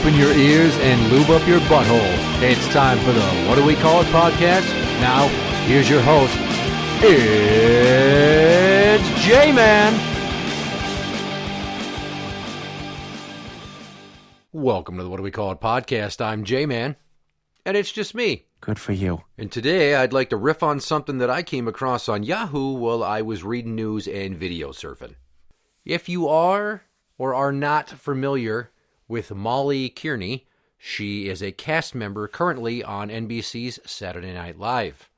open your ears and lube up your butthole. It's time for the What Do We Call It podcast. Now, here's your host. It's Jmann. Welcome to the What Do We Call It podcast. I'm Jmann, and it's just me. Good for you. And today, I'd like to riff on something that I came across on Yahoo while I was reading news and video surfing. If you are or are not familiar with Molly Kearney, she is a cast member currently on NBC's Saturday Night Live.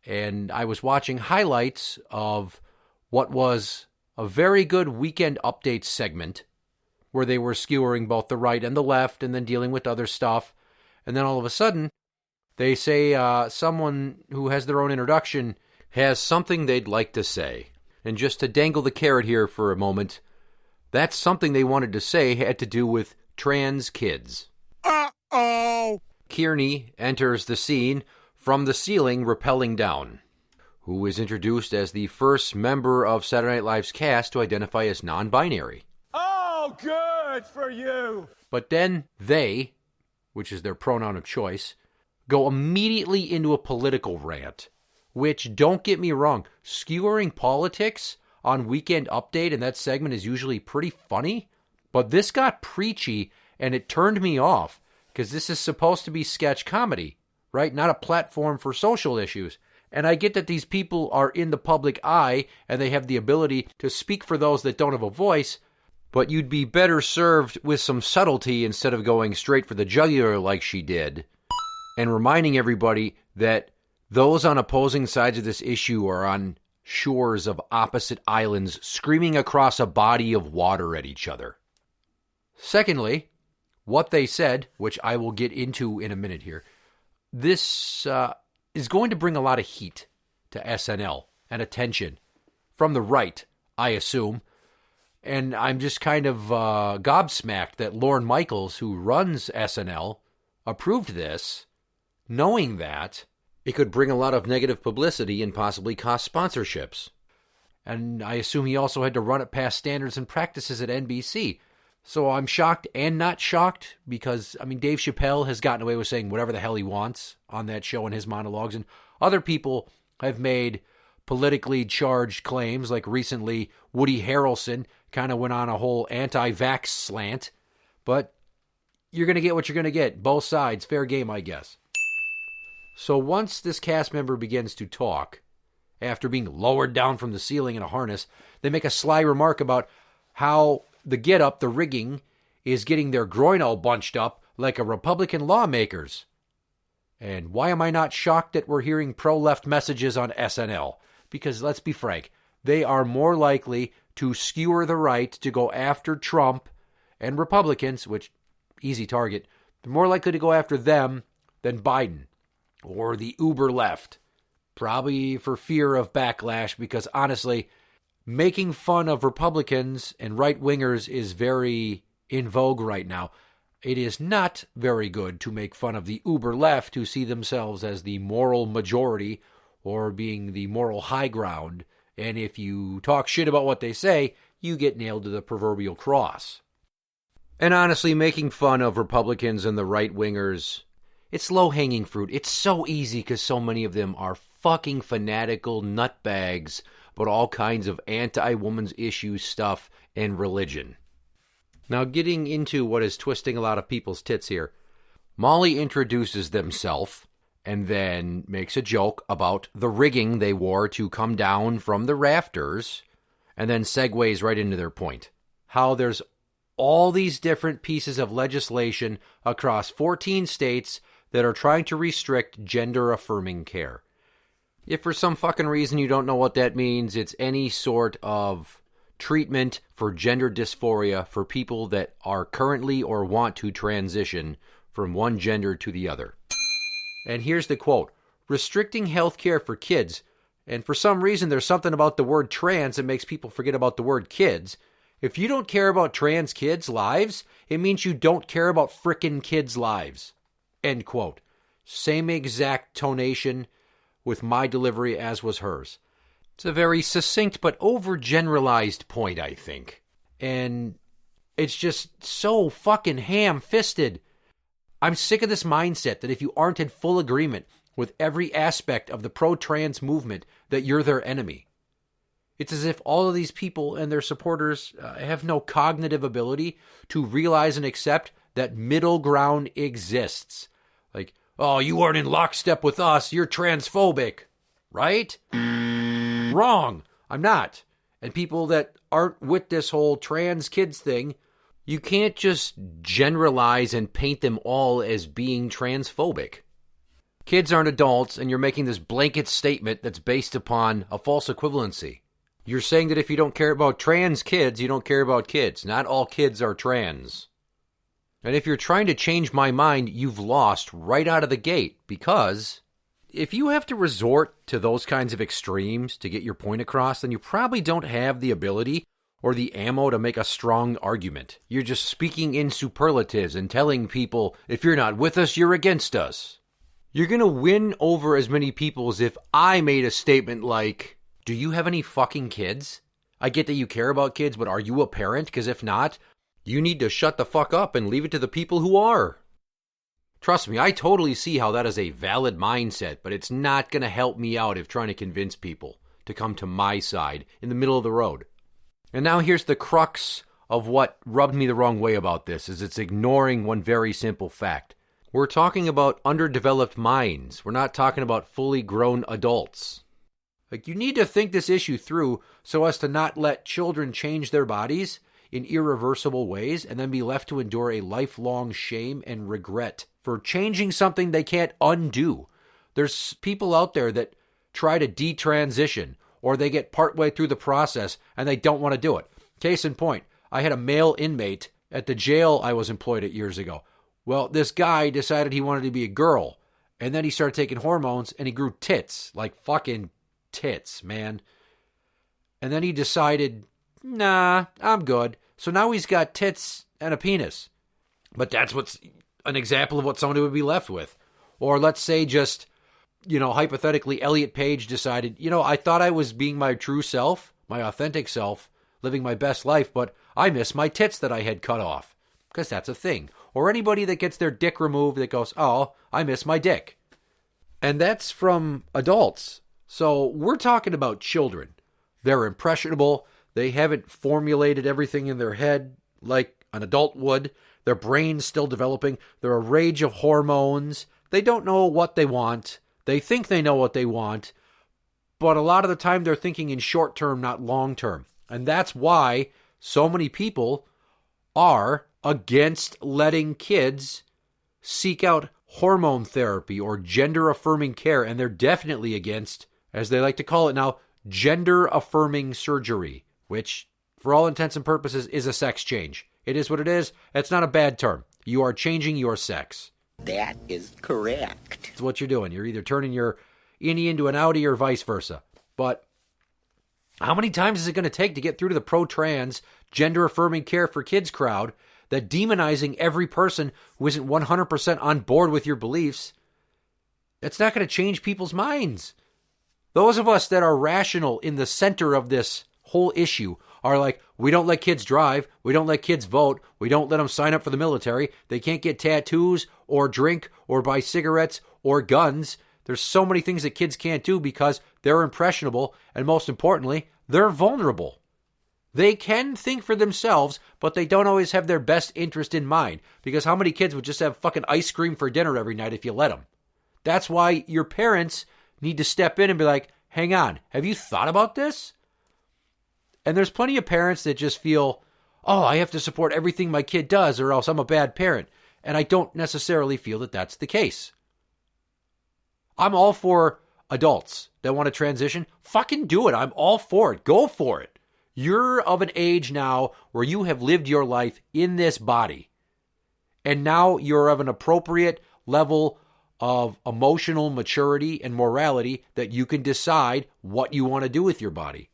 And I was watching highlights of what was a very good Weekend Update segment where they were skewering both the right and the left and then dealing with other stuff. And then all of a sudden, they say someone who has their own introduction has something they'd like to say. And just to dangle the carrot here for a moment, that something they wanted to say had to do with trans kids. Uh-oh! Kearney enters the scene from the ceiling rappelling down, who is introduced as the first member of Saturday Night Live's cast to identify as non-binary. Oh, good for you! But then they, which is their pronoun of choice, go immediately into a political rant, which, don't get me wrong, skewering politics on Weekend Update and that segment is usually pretty funny, but this got preachy and it turned me off because this is supposed to be sketch comedy, right? Not a platform for social issues. And I get that these people are in the public eye and they have the ability to speak for those that don't have a voice, but you'd be better served with some subtlety instead of going straight for the jugular like she did, and reminding everybody that those on opposing sides of this issue are on shores of opposite islands screaming across a body of water at each other. Secondly, what they said, which I will get into in a minute here, this is going to bring a lot of heat to SNL and attention from the right, I assume. And I'm just kind of gobsmacked that Lorne Michaels, who runs SNL, approved this, knowing that it could bring a lot of negative publicity and possibly cost sponsorships. And I assume he also had to run it past standards and practices at NBC. So I'm shocked and not shocked because, Dave Chappelle has gotten away with saying whatever the hell he wants on that show in his monologues. And other people have made politically charged claims, like recently Woody Harrelson kind of went on a whole anti-vax slant. But you're going to get what you're going to get. Both sides. Fair game, I guess. So once this cast member begins to talk, after being lowered down from the ceiling in a harness, they make a sly remark about how the get-up, the rigging, is getting their groin all bunched up like a Republican lawmaker's. And why am I not shocked that we're hearing pro-left messages on SNL? Because let's be frank, they are more likely to skewer the right to go after Trump and Republicans, which, easy target, they're more likely to go after them than Biden or the uber left, probably for fear of backlash, because honestly, making fun of Republicans and right-wingers is very in vogue right now. It is not very good to make fun of the uber left who see themselves as the moral majority or being the moral high ground, and if you talk shit about what they say, you get nailed to the proverbial cross. And honestly, making fun of Republicans and the right-wingers, it's low-hanging fruit. It's so easy because so many of them are fucking fanatical nutbags about all kinds of anti-woman's issues stuff and religion. Now, getting into what is twisting a lot of people's tits here, Molly introduces themselves and then makes a joke about the rigging they wore to come down from the rafters, and then segues right into their point. How there's all these different pieces of legislation across 14 states that are trying to restrict gender-affirming care. If for some fucking reason you don't know what that means, it's any sort of treatment for gender dysphoria for people that are currently or want to transition from one gender to the other. And here's the quote: restricting health care for kids, and for some reason there's something about the word trans that makes people forget about the word kids. If you don't care about trans kids' lives, it means you don't care about frickin' kids' lives. End quote. Same exact tonation with my delivery as was hers. It's a very succinct but overgeneralized point, I think. And It's just so fucking ham-fisted. I'm sick of this mindset that if you aren't in full agreement with every aspect of the pro-trans movement, that you're their enemy. It's as if all of these people and their supporters have no cognitive ability to realize and accept that middle ground exists. Like, oh, you aren't in lockstep with us, you're transphobic. Right? Wrong. I'm not. And people that aren't with this whole trans kids thing, you can't just generalize and paint them all as being transphobic. Kids aren't adults, and you're making this blanket statement that's based upon a false equivalency. You're saying that if you don't care about trans kids, you don't care about kids. Not all kids are trans. And if you're trying to change my mind, you've lost right out of the gate, because if you have to resort to those kinds of extremes to get your point across, then you probably don't have the ability or the ammo to make a strong argument. You're just speaking in superlatives and telling people, if you're not with us, you're against us. You're going to win over as many people as if I made a statement like, do you have any fucking kids? I get that you care about kids, but are you a parent? Because if not, you need to shut the fuck up and leave it to the people who are. Trust me, I totally see how that is a valid mindset, but it's not going to help me out if trying to convince people to come to my side in the middle of the road. And now here's the crux of what rubbed me the wrong way about this, is it's ignoring one very simple fact. We're talking about underdeveloped minds. We're not talking about fully grown adults. Like, you need to think this issue through so as to not let children change their bodies in irreversible ways and then be left to endure a lifelong shame and regret for changing something they can't undo. There's people out there that try to detransition, or they get partway through the process and they don't want to do it. Case in point, I had a male inmate at the jail I was employed at years ago. Well, this guy decided he wanted to be a girl, and then he started taking hormones, and he grew tits, like fucking tits, man. And then he decided, nah, I'm good. So now he's got tits and a penis. But that's what's an example of what somebody would be left with. Or let's say just, hypothetically, Elliot Page decided, I thought I was being my true self, my authentic self, living my best life, but I miss my tits that I had cut off. Because that's a thing. Or anybody that gets their dick removed that goes, oh, I miss my dick. And that's from adults. So we're talking about children. They're impressionable. They haven't formulated everything in their head like an adult would. Their brain's still developing. They're a rage of hormones. They don't know what they want. They think they know what they want. But a lot of the time they're thinking in short term, not long term. And that's why so many people are against letting kids seek out hormone therapy or gender-affirming care. And they're definitely against, as they like to call it now, gender-affirming surgery, which, for all intents and purposes, is a sex change. It is what it is. It's not a bad term. You are changing your sex. That is correct. It's what you're doing. You're either turning your innie into an outie or vice versa. But how many times is it going to take to get through to the pro-trans, gender-affirming care for kids crowd that demonizing every person who isn't 100% on board with your beliefs, it's not going to change people's minds. Those of us that are rational in the center of this whole issue are like, we don't let kids drive, we don't let kids vote, we don't let them sign up for the military, they can't get tattoos or drink or buy cigarettes or guns. There's so many things that kids can't do because they're impressionable, and most importantly, they're vulnerable. They can think for themselves, but they don't always have their best interest in mind, because how many kids would just have fucking ice cream for dinner every night if you let them? That's why your parents need to step in and be like, hang on, have you thought about this? And there's plenty of parents that just feel, oh, I have to support everything my kid does or else I'm a bad parent. And I don't necessarily feel that that's the case. I'm all for adults that want to transition. Fucking do it. I'm all for it. Go for it. You're of an age now where you have lived your life in this body. And now you're of an appropriate level of emotional maturity and morality that you can decide what you want to do with your body.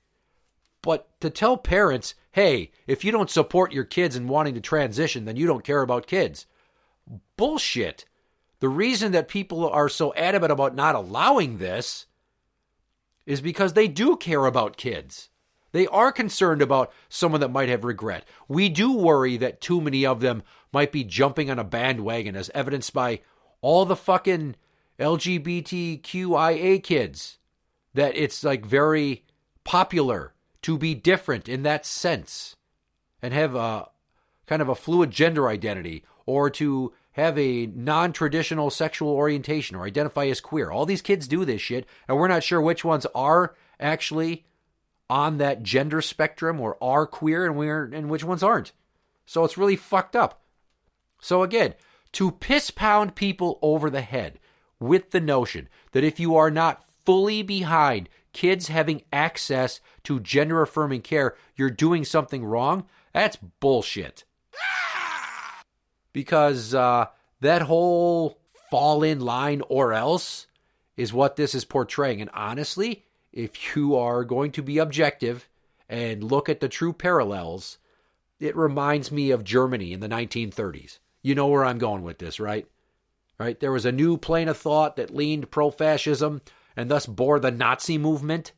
But to tell parents, hey, if you don't support your kids in wanting to transition, then you don't care about kids. Bullshit. The reason that people are so adamant about not allowing this is because they do care about kids. They are concerned about someone that might have regret. We do worry that too many of them might be jumping on a bandwagon, as evidenced by all the fucking LGBTQIA kids. That it's like very popular to be different in that sense and have a kind of a fluid gender identity, or to have a non-traditional sexual orientation or identify as queer. All these kids do this shit, and we're not sure which ones are actually on that gender spectrum or are queer and which ones aren't. So it's really fucked up. So again, to piss pound people over the head with the notion that if you are not fully behind kids having access to gender-affirming care, you're doing something wrong, that's bullshit. Because that whole fall in line or else is what this is portraying. And honestly, if you are going to be objective and look at the true parallels, it reminds me of Germany in the 1930s. You know where I'm going with this, right? Right? There was a new plane of thought that leaned pro-fascism and thus bore the Nazi movement.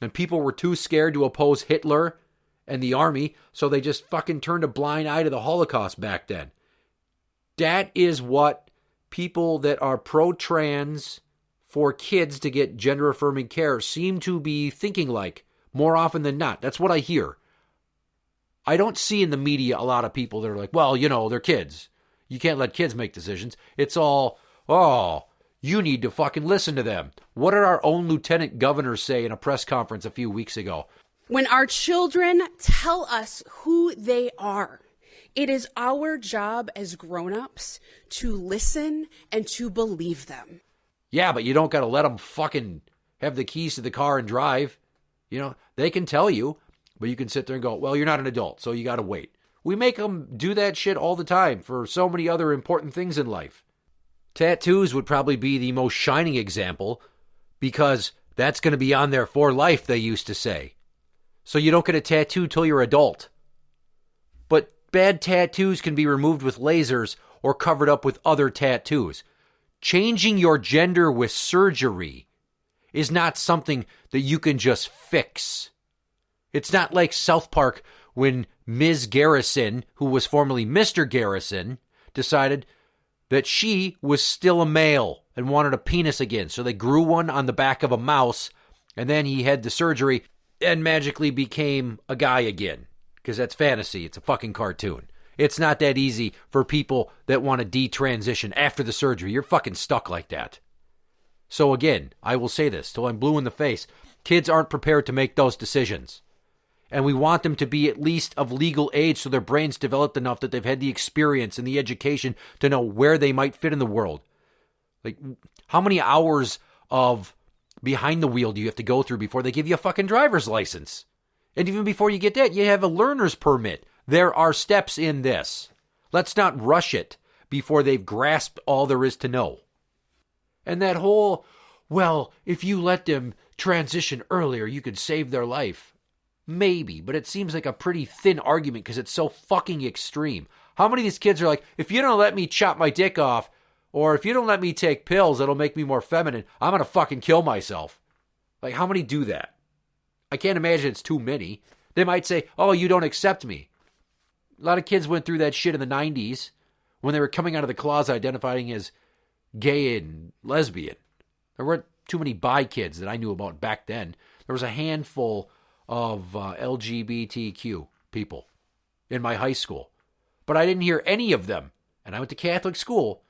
And people were too scared to oppose Hitler and the army, so they just fucking turned a blind eye to the Holocaust back then. That is what people that are pro-trans for kids to get gender-affirming care seem to be thinking like more often than not. That's what I hear. I don't see in the media a lot of people that are like, well, you know, they're kids. You can't let kids make decisions. It's all, oh, you need to fucking listen to them. What did our own lieutenant governor say in a press conference a few weeks ago? When our children tell us who they are, it is our job as grown-ups to listen and to believe them. Yeah, but you don't got to let them fucking have the keys to the car and drive. You know, they can tell you, but you can sit there and go, well, you're not an adult, so you got to wait. We make them do that shit all the time for so many other important things in life. Tattoos would probably be the most shining example because that's going to be on there for life, they used to say. So you don't get a tattoo till you're adult. But bad tattoos can be removed with lasers or covered up with other tattoos. Changing your gender with surgery is not something that you can just fix. It's not like South Park when Ms. Garrison, who was formerly Mr. Garrison, decided that she was still a male and wanted a penis again. So they grew one on the back of a mouse, and then he had the surgery and magically became a guy again. Because that's fantasy. It's a fucking cartoon. It's not that easy for people that want to detransition after the surgery. You're fucking stuck like that. So again, I will say this till I'm blue in the face. Kids aren't prepared to make those decisions. And we want them to be at least of legal age so their brains developed enough that they've had the experience and the education to know where they might fit in the world. Like, how many hours of behind the wheel do you have to go through before they give you a fucking driver's license? And even before you get that, you have a learner's permit. There are steps in this. Let's not rush it before they've grasped all there is to know. And that whole, well, if you let them transition earlier, you could save their life. Maybe, but it seems like a pretty thin argument because it's so fucking extreme. How many of these kids are like, if you don't let me chop my dick off, or if you don't let me take pills that'll make me more feminine, I'm going to fucking kill myself. Like, how many do that? I can't imagine it's too many. They might say, oh, you don't accept me. A lot of kids went through that shit in the 90s when they were coming out of the closet identifying as gay and lesbian. There weren't too many bi kids that I knew about back then. There was a handful of LGBTQ people in my high school. But I didn't hear any of them. And I went to Catholic school.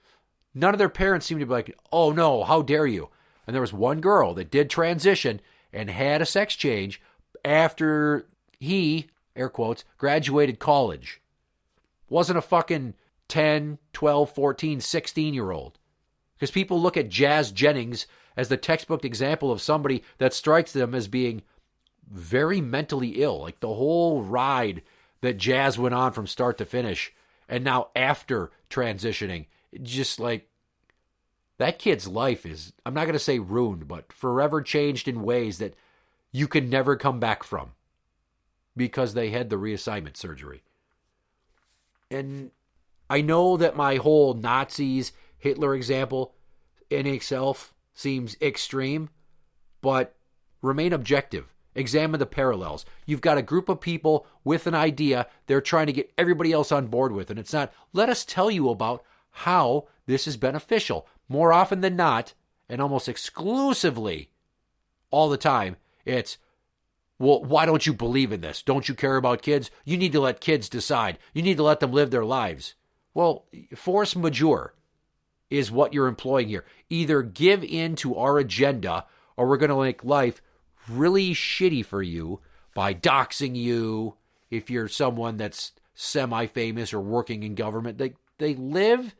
None of their parents seemed to be like, oh no, how dare you? And there was one girl that did transition and had a sex change after he, air quotes, graduated college. Wasn't a fucking 10, 12, 14, 16-year-old. Because people look at Jazz Jennings as the textbook example of somebody that strikes them as being very mentally ill. Like the whole ride that Jazz went on from start to finish. And now after transitioning, just like that kid's life is, I'm not going to say ruined, but forever changed in ways that you can never come back from because they had the reassignment surgery. And I know that my whole Nazis, Hitler example in itself seems extreme, but remain objective Examine the parallels. You've got a group of people with an idea they're trying to get everybody else on board with. And it's not, let us tell you about how this is beneficial. More often than not, and almost exclusively all the time, it's, well, why don't you believe in this? Don't you care about kids? You need to let kids decide. You need to let them live their lives. Well, force majeure is what you're employing here. Either give in to our agenda, or we're going to make life really shitty for you by doxing you if you're someone that's semi-famous or working in government. They live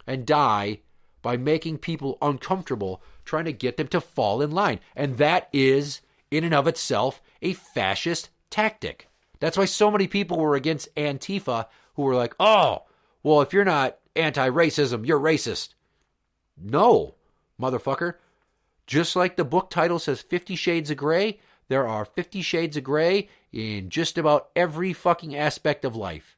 and die by making people uncomfortable, trying to get them to fall in line. And that is, in and of itself, a fascist tactic. That's why so many people were against Antifa, who were like, oh, well, if you're not anti-racism, you're racist. No, motherfucker. Just like the book title says 50 Shades of Grey, there are 50 Shades of Grey in just about every fucking aspect of life.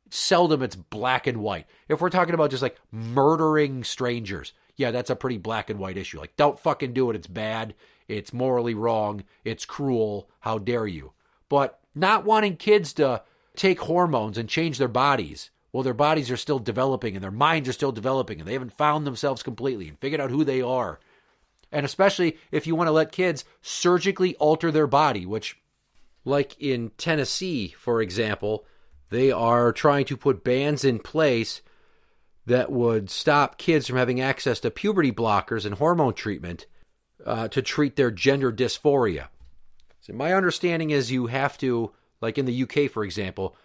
Seldom it's black and white. If we're talking about just like murdering strangers, yeah, that's a pretty black and white issue. Like, don't fucking do it. It's bad. It's morally wrong. It's cruel. How dare you? But not wanting kids to take hormones and change their bodies. Well, their bodies are still developing and their minds are still developing and they haven't found themselves completely and figured out who they are. And especially if you want to let kids surgically alter their body, which, like in Tennessee, for example, they are trying to put bans in place that would stop kids from having access to puberty blockers and hormone treatment to treat their gender dysphoria. So my understanding is you have to, like in the UK, for example,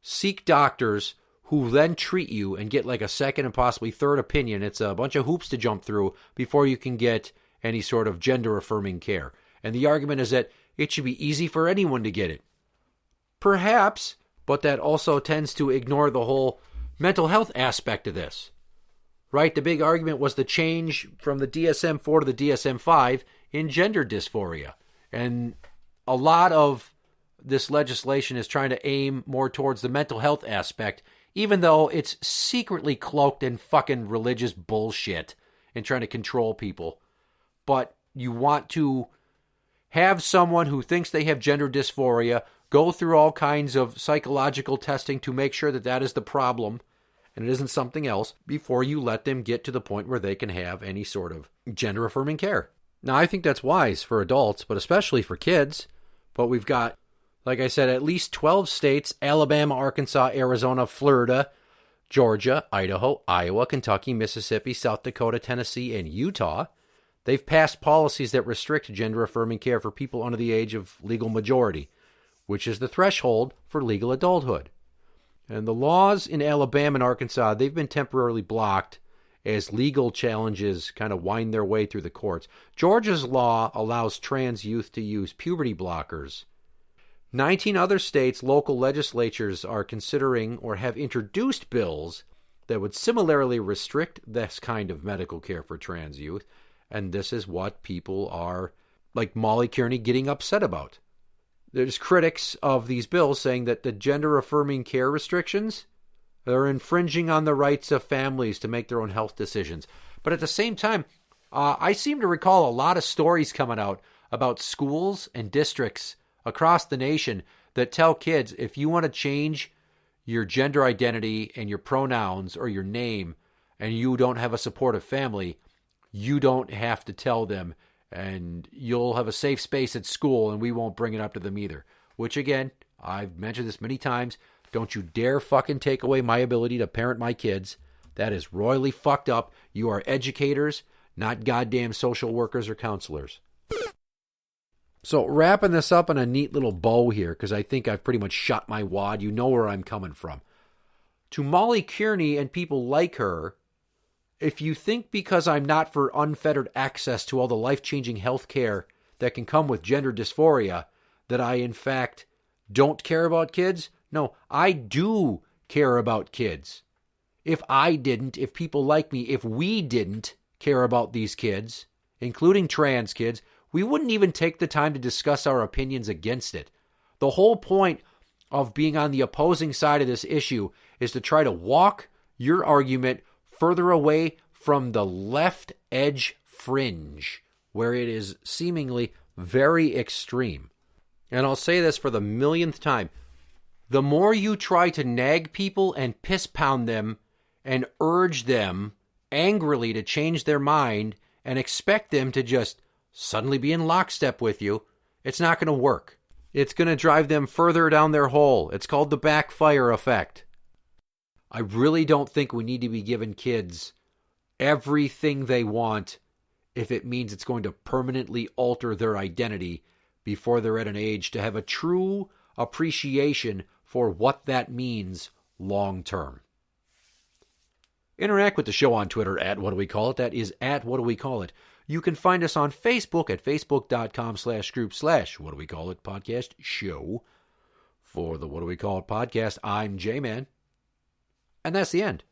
seek doctors who then treat you and get like a second and possibly third opinion. It's a bunch of hoops to jump through before you can get any sort of gender-affirming care. And the argument is that it should be easy for anyone to get it. Perhaps, but that also tends to ignore the whole mental health aspect of this. Right? The big argument was the change from the DSM-4 to the DSM-5 in gender dysphoria. And a lot of this legislation is trying to aim more towards the mental health aspect, even though it's secretly cloaked in fucking religious bullshit and trying to control people. But you want to have someone who thinks they have gender dysphoria go through all kinds of psychological testing to make sure that that is the problem and it isn't something else before you let them get to the point where they can have any sort of gender-affirming care. Now, I think that's wise for adults, but especially for kids. But we've got, like I said, at least 12 states, Alabama, Arkansas, Arizona, Florida, Georgia, Idaho, Iowa, Kentucky, Mississippi, South Dakota, Tennessee, and Utah. They've passed policies that restrict gender-affirming care for people under the age of legal majority, which is the threshold for legal adulthood. And the laws in Alabama and Arkansas, they've been temporarily blocked as legal challenges kind of wind their way through the courts. Georgia's law allows trans youth to use puberty blockers. 19 other states' local legislatures are considering or have introduced bills that would similarly restrict this kind of medical care for trans youth. And this is what people are, like Molly Kearney, getting upset about. There's critics of these bills saying that the gender-affirming care restrictions are infringing on the rights of families to make their own health decisions. But at the same time, I seem to recall a lot of stories coming out about schools and districts across the nation that tell kids, if you want to change your gender identity and your pronouns or your name and you don't have a supportive family, you don't have to tell them, and you'll have a safe space at school and we won't bring it up to them either. Which, again, I've mentioned this many times, don't you dare fucking take away my ability to parent my kids. That is royally fucked up. You are educators, not goddamn social workers or counselors. So wrapping this up in a neat little bow here, because I think I've pretty much shot my wad. You know where I'm coming from. To Molly Kearney and people like her, if you think because I'm not for unfettered access to all the life-changing health care that can come with gender dysphoria, that I, in fact, don't care about kids, no, I do care about kids. If I didn't, if people like me, if we didn't care about these kids, including trans kids, we wouldn't even take the time to discuss our opinions against it. The whole point of being on the opposing side of this issue is to try to walk your argument further away from the left edge fringe, where it is seemingly very extreme. And I'll say this for the millionth time. The more you try to nag people and piss pound them and urge them angrily to change their mind and expect them to just suddenly be in lockstep with you, it's not going to work. It's going to drive them further down their hole. It's called the backfire effect. I really don't think we need to be giving kids everything they want if it means it's going to permanently alter their identity before they're at an age to have a true appreciation for what that means long term. Interact with the show on Twitter at What Do We Call It. That is at What Do We Call It. You can find us on Facebook at facebook.com/group/What Do We Call It podcast show. For the What Do We Call It podcast, I'm Jmann. And that's the end.